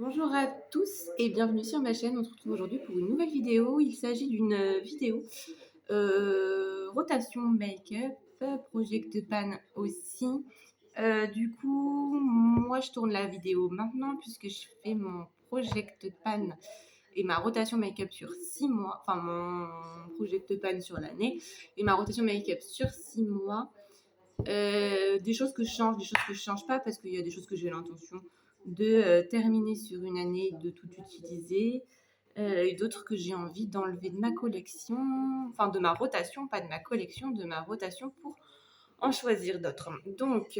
Bonjour à tous et bienvenue sur ma chaîne. On se retrouve aujourd'hui pour une nouvelle vidéo. Il s'agit d'une vidéo rotation make-up, project pan aussi. Du coup, moi je tourne la vidéo maintenant puisque je fais mon project pan et ma rotation make-up sur 6 mois. Enfin, mon project pan sur l'année et ma rotation make-up sur 6 mois. Des choses que je change, des choses que je change pas parce qu'il y a des choses que j'ai l'intention de terminer sur une année, de tout utiliser, et d'autres que j'ai envie d'enlever de ma collection, enfin de ma rotation, pas de ma collection, de ma rotation pour en choisir d'autres. Donc,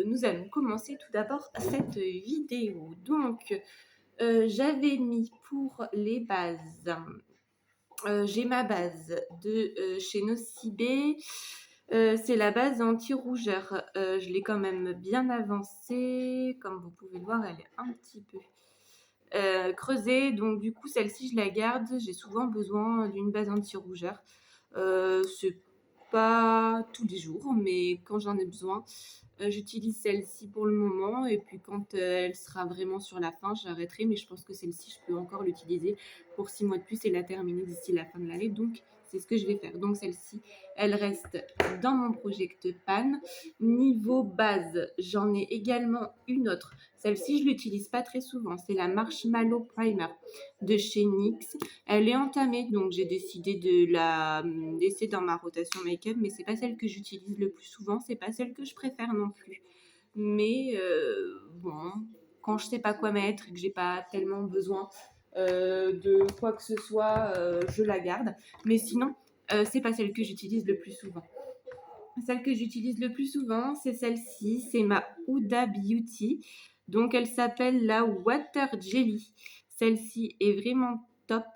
nous allons commencer tout d'abord cette vidéo. Donc, j'avais mis pour les bases, j'ai ma base de chez Nocibé. C'est la base anti-rougeur. Je l'ai quand même bien avancée. Comme vous pouvez le voir, elle est un petit peu creusée. Donc du coup, celle-ci, je la garde. J'ai souvent besoin d'une base anti-rougeur. C'est pas tous les jours, mais quand j'en ai besoin, j'utilise celle-ci pour le moment. Et puis quand elle sera vraiment sur la fin, j'arrêterai. Mais je pense que celle-ci, je peux encore l'utiliser pour 6 mois de plus et la terminer d'ici la fin de l'année. Donc c'est ce que je vais faire. Donc celle-ci, elle reste dans mon project pan. Niveau base, j'en ai également une autre. Celle-ci, je l'utilise pas très souvent. C'est la Marshmallow Primer de chez NYX. Elle est entamée, donc j'ai décidé de la laisser dans ma rotation make-up, mais c'est pas celle que j'utilise le plus souvent. C'est pas celle que je préfère non plus. Mais bon, quand je sais pas quoi mettre et que j'ai pas tellement besoin de quoi que ce soit, je la garde. Mais sinon, c'est pas celle que j'utilise le plus souvent. Celle que j'utilise le plus souvent, c'est celle-ci. C'est ma Huda Beauty. Donc, elle s'appelle la Water Jelly. Celle-ci est vraiment top.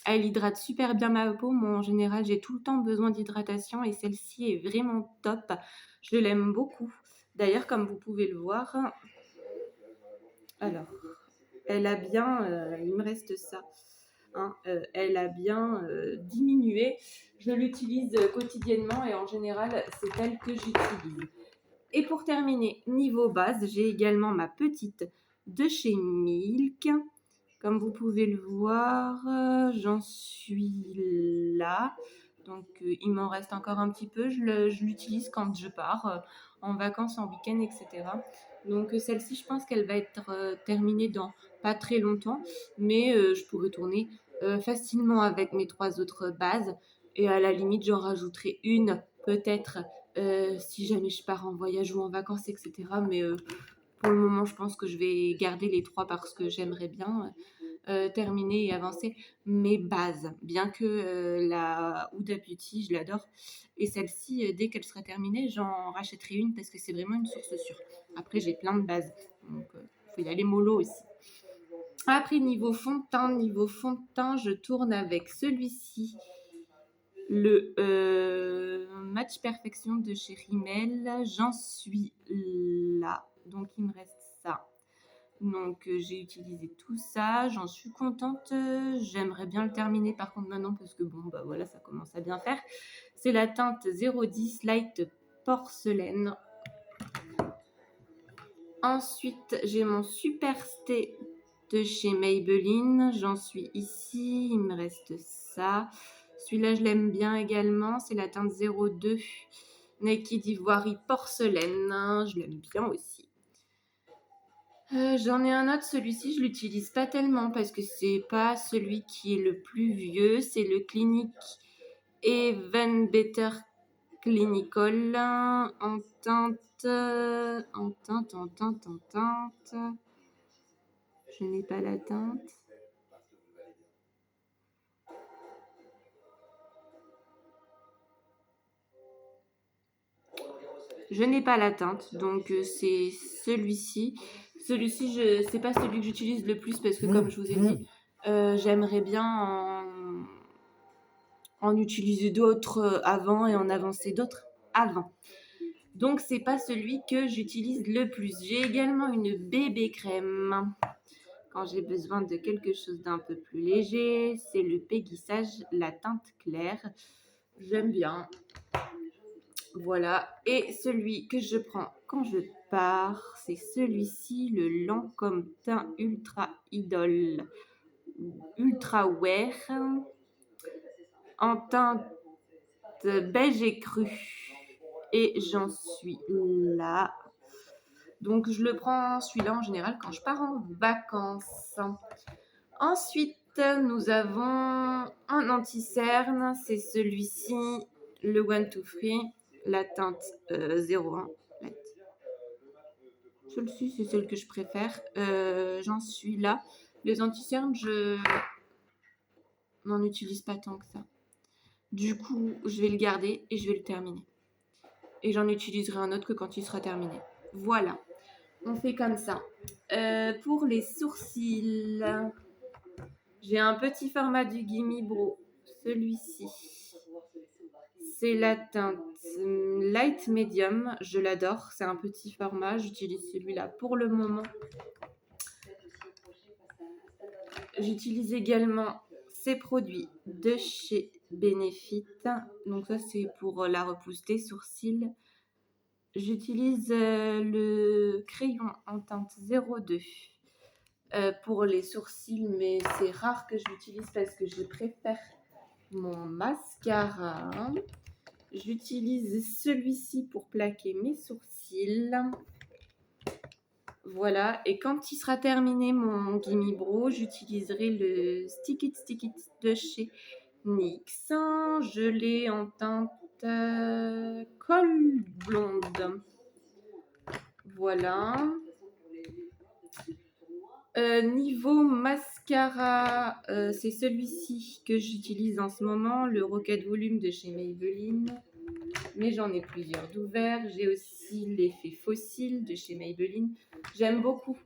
Elle hydrate super bien ma peau. Moi, en général, j'ai tout le temps besoin d'hydratation et celle-ci est vraiment top. Je l'aime beaucoup. D'ailleurs, comme vous pouvez le voir, alors, elle a bien, il me reste ça. Hein, elle a bien diminué. Je l'utilise quotidiennement et en général, c'est elle que j'utilise. Et pour terminer, niveau base, j'ai également ma petite de chez Milk. Comme vous pouvez le voir, j'en suis là. Donc, il m'en reste encore un petit peu. Je l'utilise quand je pars en vacances, en week-end, etc. Donc, celle-ci, je pense qu'elle va être terminée dans pas très longtemps. Mais je pourrais tourner facilement avec mes 3 autres bases. Et à la limite, j'en rajouterai une, peut-être, si jamais je pars en voyage ou en vacances, etc. Mais pour le moment, je pense que je vais garder les 3 parce que j'aimerais bien terminer et avancer mes bases. Bien que la Huda Beauty, je l'adore. Et celle-ci, dès qu'elle sera terminée, j'en rachèterai une parce que c'est vraiment une source sûre. Après, j'ai plein de bases. Donc, il faut y aller mollo aussi. Après, niveau fond de teint, je tourne avec celui-ci. Le Match Perfection de chez Rimmel, j'en suis là. Donc, il me reste ça. Donc, j'ai utilisé tout ça. J'en suis contente. J'aimerais bien le terminer par contre maintenant parce que bon, bah voilà, ça commence à bien faire. C'est la teinte 010 Light Porcelaine. Ensuite, j'ai mon Super Stay de chez Maybelline. J'en suis ici. Il me reste ça. Celui-là, je l'aime bien également. C'est la teinte 02 Naked Ivory Porcelaine. Je l'aime bien aussi. J'en ai un autre. Celui-ci, je l'utilise pas tellement parce que c'est pas celui qui est le plus vieux. C'est le Clinique Even Better Clinical en teinte. Je n'ai pas la teinte. Je n'ai pas la teinte, donc c'est celui-ci. Celui-ci, c'est pas celui que j'utilise le plus parce que comme je vous ai dit, j'aimerais bien en utiliser d'autres avant et en avancer d'autres avant. Donc c'est pas celui que j'utilise le plus. J'ai également une bébé crème. Quand j'ai besoin de quelque chose d'un peu plus léger, c'est le Peggy Sage, la teinte claire. J'aime bien. Voilà. Et celui que je prends quand je pars, c'est celui-ci, le Lancôme Teint Ultra Idol Ultra Wear en teinte beige et cru. Et j'en suis là. Donc, je le prends celui-là en général quand je pars en vacances. Ensuite, nous avons un anti-cerne. C'est celui-ci, le One to Free, la teinte 01. Celle-ci, c'est celle que je préfère. J'en suis là. Les anti-cernes, je n'en utilise pas tant que ça. Du coup, je vais le garder et je vais le terminer. Et j'en utiliserai un autre que quand il sera terminé. Voilà. On fait comme ça. Pour les sourcils, j'ai un petit format du Gimme Bro. Celui-ci. C'est la teinte Light Medium. Je l'adore. C'est un petit format. J'utilise celui-là pour le moment. J'utilise également ces produits de chez Benefit. Donc ça, c'est pour la repousse des sourcils. J'utilise le crayon en teinte 02 pour les sourcils, mais c'est rare que je l'utilise parce que je préfère mon mascara. J'utilise celui-ci pour plaquer mes sourcils. Voilà, et quand il sera terminé mon Gimme Bro, j'utiliserai le Stick It de chez NYX. Je l'ai en teinte colle blonde. Voilà. Niveau mascara, c'est celui-ci que j'utilise en ce moment, le Rocket Volume de chez Maybelline. Mais j'en ai plusieurs d'ouverts. J'ai aussi l'effet fossile de chez Maybelline. J'aime beaucoup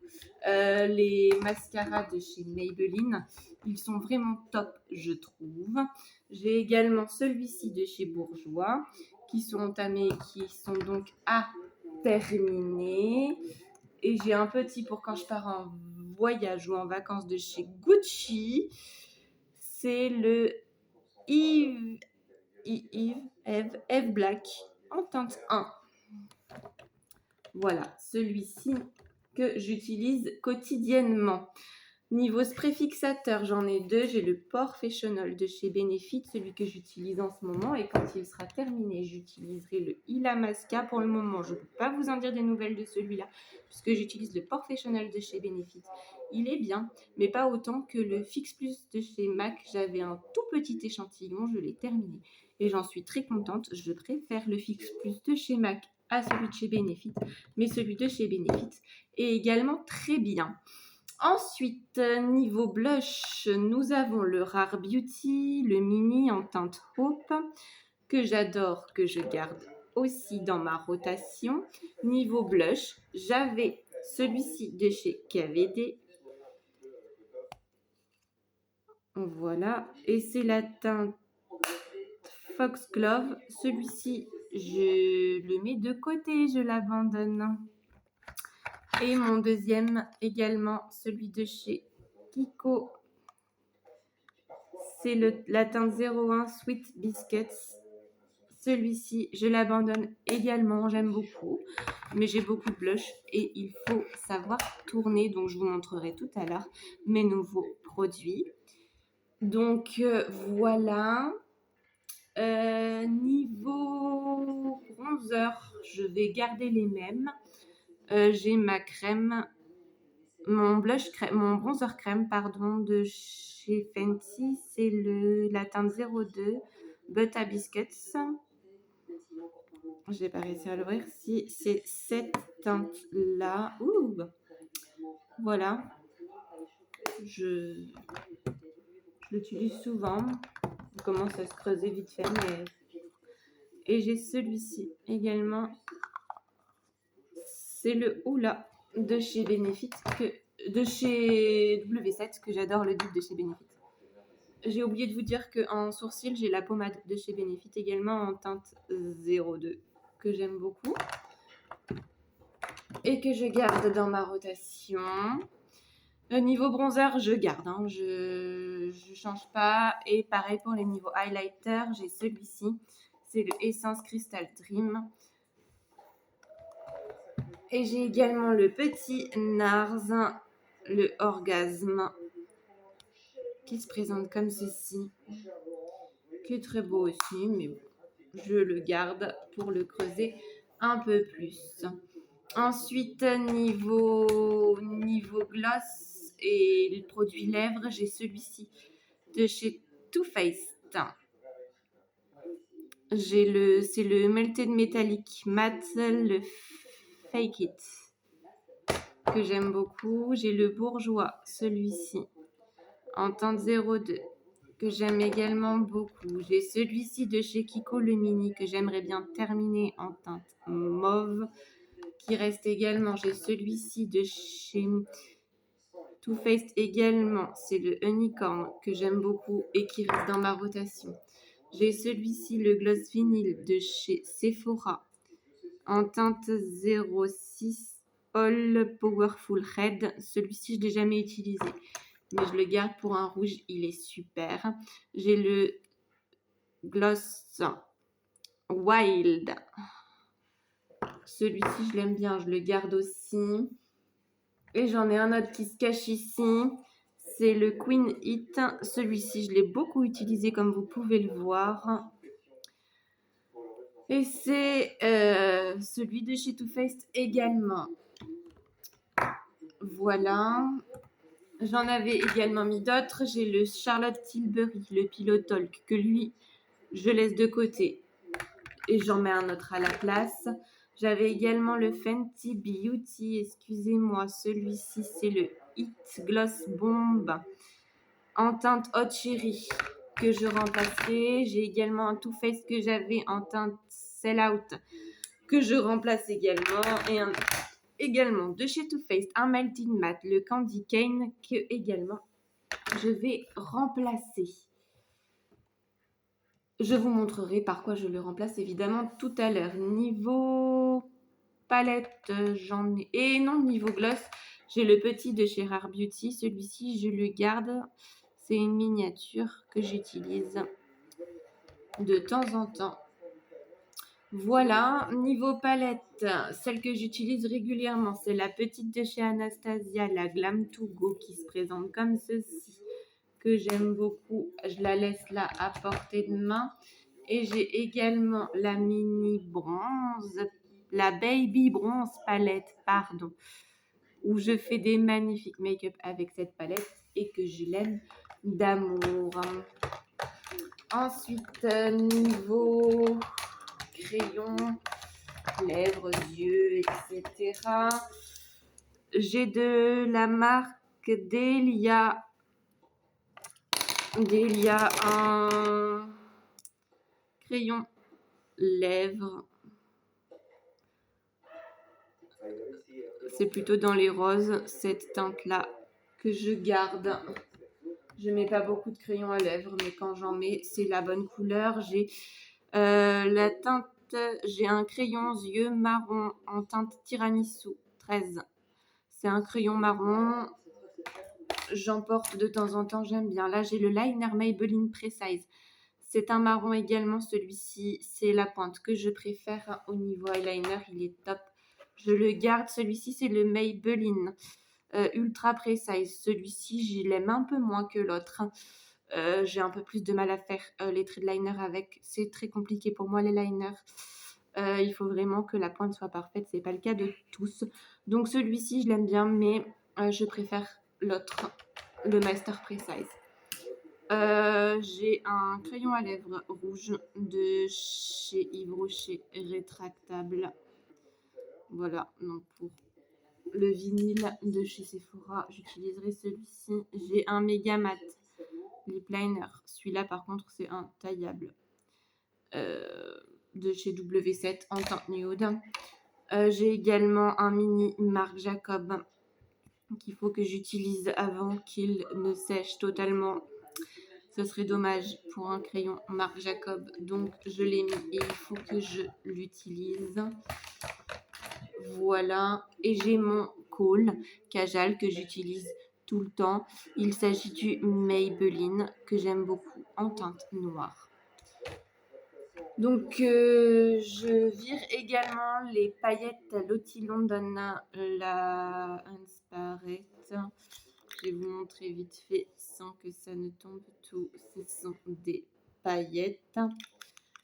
les mascaras de chez Maybelline. Ils sont vraiment top, je trouve. J'ai également celui-ci de chez Bourjois qui sont entamés, qui sont donc à terminer. Et j'ai un petit pour quand je pars en voyage ou en vacances de chez Gucci. C'est le Eve Black en teinte 1. Voilà, celui-ci que j'utilise quotidiennement. Niveau spray fixateur, j'en ai deux. J'ai le Professional de chez Benefit, celui que j'utilise en ce moment. Et quand il sera terminé, j'utiliserai le Illamasqua. Pour le moment, je ne peux pas vous en dire des nouvelles de celui-là, puisque j'utilise le Professional de chez Benefit. Il est bien, mais pas autant que le Fix Plus de chez MAC. J'avais un tout petit échantillon, je l'ai terminé. Et j'en suis très contente. Je préfère le Fix Plus de chez MAC à celui de chez Benefit. Mais celui de chez Benefit est également très bien. Ensuite, niveau blush, nous avons le Rare Beauty, le mini en teinte Hope, que j'adore, que je garde aussi dans ma rotation. Niveau blush, j'avais celui-ci de chez KVD. Voilà, et c'est la teinte Foxglove. Celui-ci, je le mets de côté, je l'abandonne. Et mon deuxième, également celui de chez Kiko, c'est la teinte 01 Sweet Biscuits. Celui-ci, je l'abandonne également, j'aime beaucoup. Mais j'ai beaucoup de blush et il faut savoir tourner. Donc, je vous montrerai tout à l'heure mes nouveaux produits. Donc, voilà. Niveau bronzer, je vais garder les mêmes. J'ai ma crème, mon bronzer crème, pardon, de chez Fenty, c'est la teinte 02 Butter Biscuits. Je vais pas réussir à l'ouvrir. Si c'est cette teinte-là, voilà, je l'utilise souvent. Il commence à se creuser vite fait, mais... Et j'ai celui-ci également. C'est le Oula de chez Benefit, de chez W7, que j'adore le dupe de chez Benefit. J'ai oublié de vous dire qu'en sourcil, j'ai la pommade de chez Benefit également en teinte 02, que j'aime beaucoup. Et que je garde dans ma rotation. Niveau bronzer, je garde, hein, je change pas. Et pareil pour les niveaux highlighter, j'ai celui-ci. c'est le Essence Crystal Dream. Et j'ai également le petit Nars, le Orgasme, qui se présente comme ceci, qui est très beau aussi, mais bon, je le garde pour le creuser un peu plus. Ensuite, niveau gloss et le produit lèvres, j'ai celui-ci de chez Too Faced. C'est le Melted Metallic Matte, le Fake It, que j'aime beaucoup. J'ai le Bourgeois, celui-ci, en teinte 02, que j'aime également beaucoup. J'ai celui-ci de chez Kiko, le mini, que j'aimerais bien terminer en teinte mauve, qui reste également. J'ai celui-ci de chez Too Faced également, c'est le Unicorn, que j'aime beaucoup et qui reste dans ma rotation. J'ai celui-ci, le Gloss Vinyl de chez Sephora, en teinte 06 All Powerful Red. Celui-ci, je ne l'ai jamais utilisé, mais je le garde pour un rouge, il est super. J'ai le Gloss Wild. Celui-ci, je l'aime bien, je le garde aussi. Et j'en ai un autre qui se cache ici. C'est le Queen Hit. Celui-ci, je l'ai beaucoup utilisé, comme vous pouvez le voir. Et c'est celui de chez Too Faced également. Voilà. J'en avais également mis d'autres. J'ai le Charlotte Tilbury, le Pillow Talk, que lui, je laisse de côté. Et j'en mets un autre à la place. J'avais également le Fenty Beauty. Excusez-moi, celui-ci, c'est le Hit Gloss Bomb en teinte Hot Cherry, que je remplacerai. J'ai également un Too Faced que j'avais en teinte Sell Out, que je remplace également. Et également de chez Too Faced, un Melting Matte, le Candy Cane, que également je vais remplacer. Je vous montrerai par quoi je le remplace évidemment tout à l'heure. Niveau palette, j'en ai... Et non, niveau gloss, j'ai le petit de chez Rare Beauty. Celui-ci, je le garde. C'est une miniature que j'utilise de temps en temps. Voilà, niveau palette, celle que j'utilise régulièrement, c'est la petite de chez Anastasia, la Glam to Go, qui se présente comme ceci, que j'aime beaucoup. Je la laisse là à portée de main. Et j'ai également la mini bronze, la baby bronze palette, pardon, où je fais des magnifiques make-up avec cette palette et que je l'aime d'amour. Ensuite, niveau crayon, lèvres, yeux, etc. J'ai de la marque Delia un crayon lèvres. C'est plutôt dans les roses, cette teinte-là, que je garde. Je mets pas beaucoup de crayons à lèvres, mais quand j'en mets, c'est la bonne couleur. J'ai la teinte, j'ai un crayon yeux marron en teinte tiramisu 13. C'est un crayon marron. J'en porte de temps en temps, j'aime bien. Là, j'ai le liner Maybelline Precise. C'est un marron également, celui-ci. C'est la pointe que je préfère au niveau eyeliner. Il est top. Je le garde. Celui-ci, c'est le Maybelline Ultra Precise. Celui-ci, je l'aime un peu moins que l'autre. J'ai un peu plus de mal à faire les traits de liner avec. C'est très compliqué pour moi, les liners. Il faut vraiment que la pointe soit parfaite. Ce n'est pas le cas de tous. Donc, celui-ci, je l'aime bien, mais je préfère l'autre, le Master Precise. J'ai un crayon à lèvres rouge de chez Yves Rocher, rétractable. Voilà, donc pour le vinyle de chez Sephora, j'utiliserai celui-ci. J'ai un méga mat lip liner. Celui-là, par contre, c'est un taillable de chez W7 en teinte nude. J'ai également un mini Marc Jacob qu'il faut que j'utilise avant qu'il ne sèche totalement. Ce serait dommage pour un crayon Marc Jacob. Donc, je l'ai mis et il faut que je l'utilise. Voilà. Et j'ai mon Kohl Kajal que j'utilise tout le temps. Il s'agit du Maybelline que j'aime beaucoup en teinte noire. Donc, je vire également les paillettes Lottie London, la Inspired. Je vais vous montrer vite fait sans que ça ne tombe tout. Ce sont des paillettes.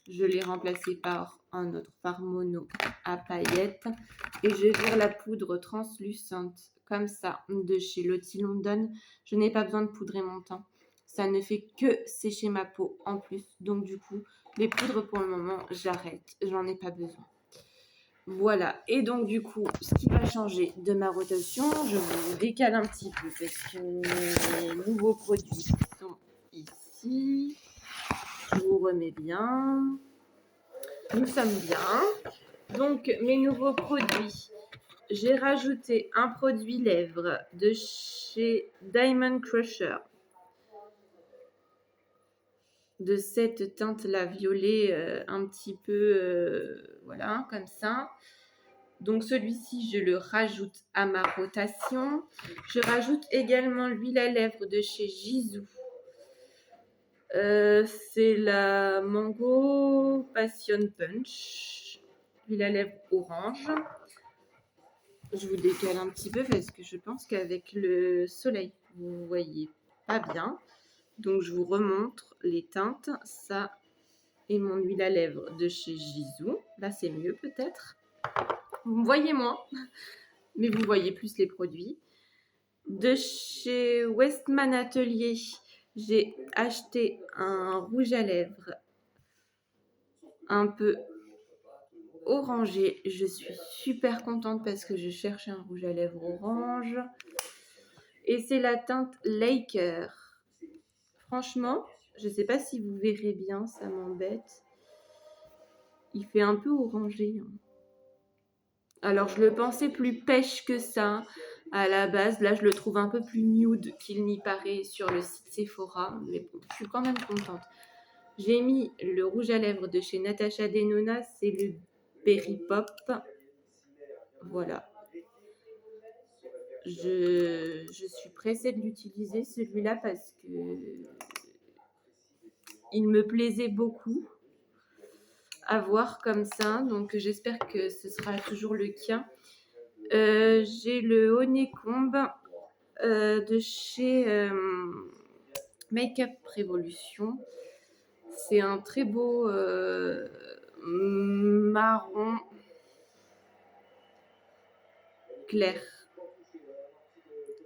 Je l'ai remplacé par un autre fard mono à paillettes. Et je vire la poudre translucente comme ça de chez Lottie London. Je n'ai pas besoin de poudrer mon teint. Ça ne fait que sécher ma peau en plus. Donc du coup, les poudres pour le moment, j'arrête. J'en ai pas besoin. Voilà. Et donc du coup, ce qui va changer de ma rotation, je vous décale un petit peu parce que mes nouveaux produits sont ici. Je vous remets bien. Nous sommes bien. Donc mes nouveaux produits. J'ai rajouté un produit lèvres de chez Diamond Crusher. De cette teinte-là, violet, un petit peu, voilà, comme ça. Donc celui-ci, je le rajoute à ma rotation. Je rajoute également l'huile à lèvres de chez Gisou. C'est la Mango Passion Punch. L'huile à lèvres orange. Je vous décale un petit peu parce que je pense qu'avec le soleil, vous ne voyez pas bien. Donc je vous remontre les teintes. Ça et mon huile à lèvres de chez Gisou. Là, c'est mieux peut-être. Vous me voyez moins, mais vous voyez plus les produits. De chez Westman Atelier, j'ai acheté un rouge à lèvres un peu orangé. Je suis super contente parce que je cherche un rouge à lèvres orange. Et c'est la teinte Laker. Franchement, je ne sais pas si vous verrez bien, ça m'embête. Il fait un peu orangé. Alors, je le pensais plus pêche que ça à la base. Là, je le trouve un peu plus nude qu'il n'y paraît sur le site Sephora. Mais bon, je suis quand même contente. J'ai mis le rouge à lèvres de chez Natasha Denona. C'est le Berry Pop. Voilà. Je suis pressée de l'utiliser, celui-là, parce que il me plaisait beaucoup à voir comme ça. Donc, j'espère que ce sera toujours le cas. J'ai le Honeycomb de chez Make-up Revolution. C'est un très beau marron clair.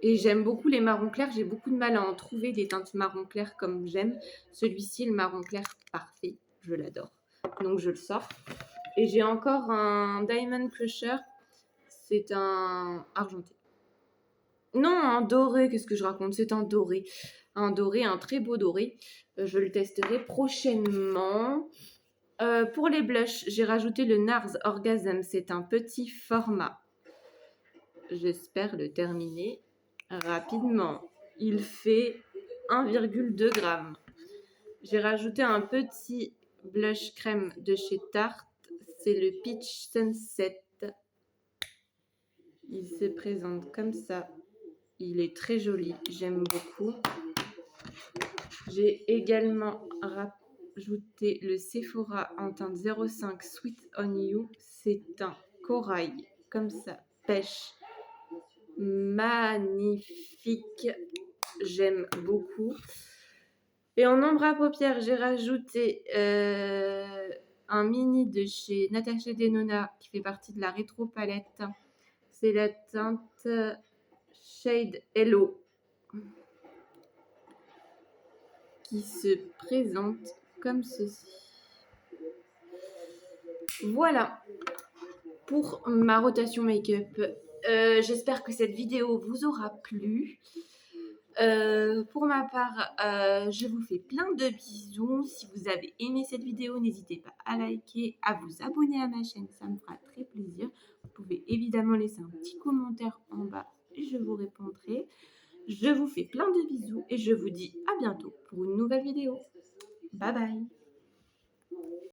Et j'aime beaucoup les marrons clairs. J'ai beaucoup de mal à en trouver des teintes marron clair comme j'aime. Celui-ci, le marron clair, parfait. Je l'adore. Donc, je le sors. Et j'ai encore un Diamond Crusher. C'est un argenté. Non, un doré. Qu'est-ce que je raconte? C'est un doré. Un doré, un très beau doré. Je le testerai prochainement. Pour les blushs, j'ai rajouté le NARS Orgasm. C'est un petit format. J'espère le terminer rapidement. Il fait 1,2 g. J'ai rajouté un petit blush crème de chez Tarte. C'est le Peach Sunset. Il se présente comme ça. Il est très joli. J'aime beaucoup. J'ai également rajouté le Sephora en teinte 05 Sweet on You. C'est un corail comme ça, pêche. Magnifique. J'aime beaucoup. Et en ombre à paupières, j'ai rajouté un mini de chez Natasha Denona qui fait partie de la rétro palette. C'est la teinte Shade Hello qui se présente comme ceci. Voilà pour ma rotation make-up. J'espère que cette vidéo vous aura plu. Pour ma part, je vous fais plein de bisous. Si vous avez aimé cette vidéo, n'hésitez pas à liker, à vous abonner à ma chaîne, ça me fera très plaisir. Vous pouvez évidemment laisser un petit commentaire en bas et je vous répondrai. Je vous fais plein de bisous et je vous dis à bientôt pour une nouvelle vidéo. Bye bye!